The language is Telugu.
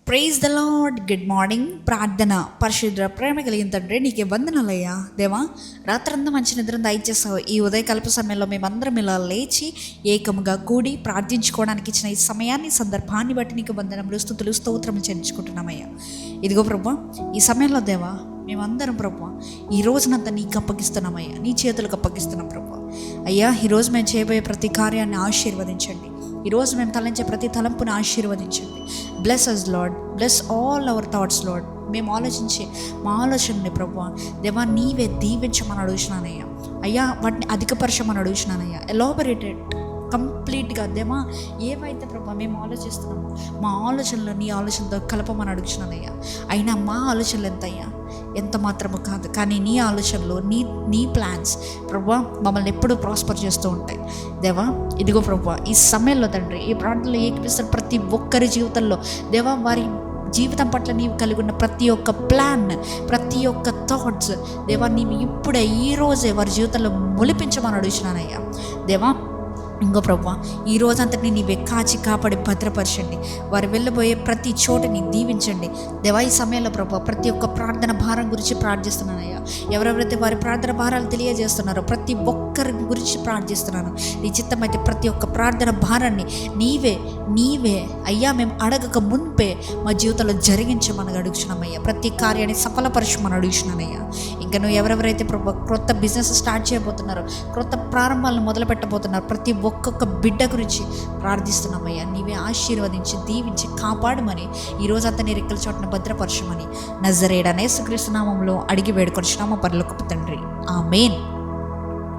Praise the Lord. Good morning. ప్రార్థన. పరిశుద్ధ ప్రేమ కలిగిన తండ్రి, నీకే వందనాలయ్యా. దేవా, రాత్రంతా మంచి నిద్ర దయచేసావు. ఈ ఉదయకల్ప సమయంలో మేమందరం ఇలా లేచి ఏకముగా కూడి ప్రార్థించుకోవడానికి ఇచ్చిన ఈ సమయాన్ని, సందర్భాన్ని బట్టి నీకు వందనములు, స్తుతులు, స్తోత్రము చెల్లించుకుంటున్నామయ్యా. ఇదిగో ప్రభా, ఈ సమయంలో దేవా మేమందరం ప్రభా ఈ రోజునంతా నీకు అప్పగిస్తున్నామయ్యా, నీ చేతులకు అప్పగిస్తున్నాం ప్రభా. అయ్యా, ఈరోజు మేము చేయబోయే ప్రతి కార్యాన్ని ఆశీర్వదించండి. ఈరోజు మేము తలంచే ప్రతి తలంపుని ఆశీర్వదించండి. Bless us Lord, bless all our thoughts Lord. మేము ఆలోచించే మా ఆలోచనని ప్రభా దేవా నీవే దీవించమని అడుగుతున్నానయ్యా. అయ్యా, వాటిని అధికపరచమని అడుగుతున్నానయ్యా. ఎలాబరేటెడ్ కంప్లీట్గా దేవా ఏవైతే ప్రభా మేము ఆలోచిస్తున్నామో మా ఆలోచనలు నీ ఆలోచనతో కలపమని అడుగుతున్నానయ్యా. అయినా మా ఆలోచనలు ఎంతయ్యా, ఎంత మాత్రము కాదు, కానీ నీ ఆలోచనలు, నీ ప్లాన్స్ ప్రభా మమ్మల్ని ఎప్పుడూ ప్రాస్పర్ చేస్తూ ఉంటాయి. దేవా, ఇదిగో ప్రభా ఈ సమయంలో తండ్రి ఈ ప్రాంతంలో ఏకిపిస్తున్న ప్రతి ఒక్కరి జీవితంలో దేవా వారి జీవితం పట్ల నీవు కలిగి ఉన్న ప్రతి ఒక్క ప్లాన్, ప్రతి ఒక్క థాట్స్ దేవా నీవు ఇప్పుడే ఈ రోజే వారి జీవితంలో మొలిపించమని అడుగుతున్నానయ్యా. దేవా, ఇంకో ప్రభా ఈ రోజంతటిని నీవే కాచి కాపాడి భద్రపరచండి. వారు వెళ్ళబోయే ప్రతి చోటుని దీవించండి. దేవా, ఈ సమయంలో ప్రభా ప్రతి ఒక్క ప్రార్థన భారం గురించి ప్రార్థిస్తున్నానయ్యా. ఎవరెవరైతే వారి ప్రార్థన భారాలు తెలియజేస్తున్నారో ప్రతి ఒక్కరి గురించి ప్రార్థిస్తున్నాను. నీ చిత్తమైతే ప్రతి ఒక్క ప్రార్థన భారాన్ని నీవే అయ్యా మేము అడగక మున్పే మా జీవితంలో జరిగించమని అడుగుతున్నామయ్యా. ప్రతి కార్యాన్ని సఫలపరచమని అడుగుతున్నానయ్యా. ఇంకా నువ్వు ఎవరెవరైతే ప్రభా క్రొత్త బిజినెస్ స్టార్ట్ చేయబోతున్నారో, క్రొత్త ప్రారంభాలను మొదలు పెట్టబోతున్నారు, ప్రతి ఒక్కొక్క బిడ్డ గురించి ప్రార్థిస్తున్నామయ్యా. నీవే ఆశీర్వదించి దీవించి కాపాడమని, ఈరోజు అంతా నీ రెక్కల చోటున భద్రపరచమని నజరేయుడైన యేసుక్రీస్తు నామములో అడిగి వేడుకొనిచున్నాము పరలోకపు తండ్రి. ఆమేన్.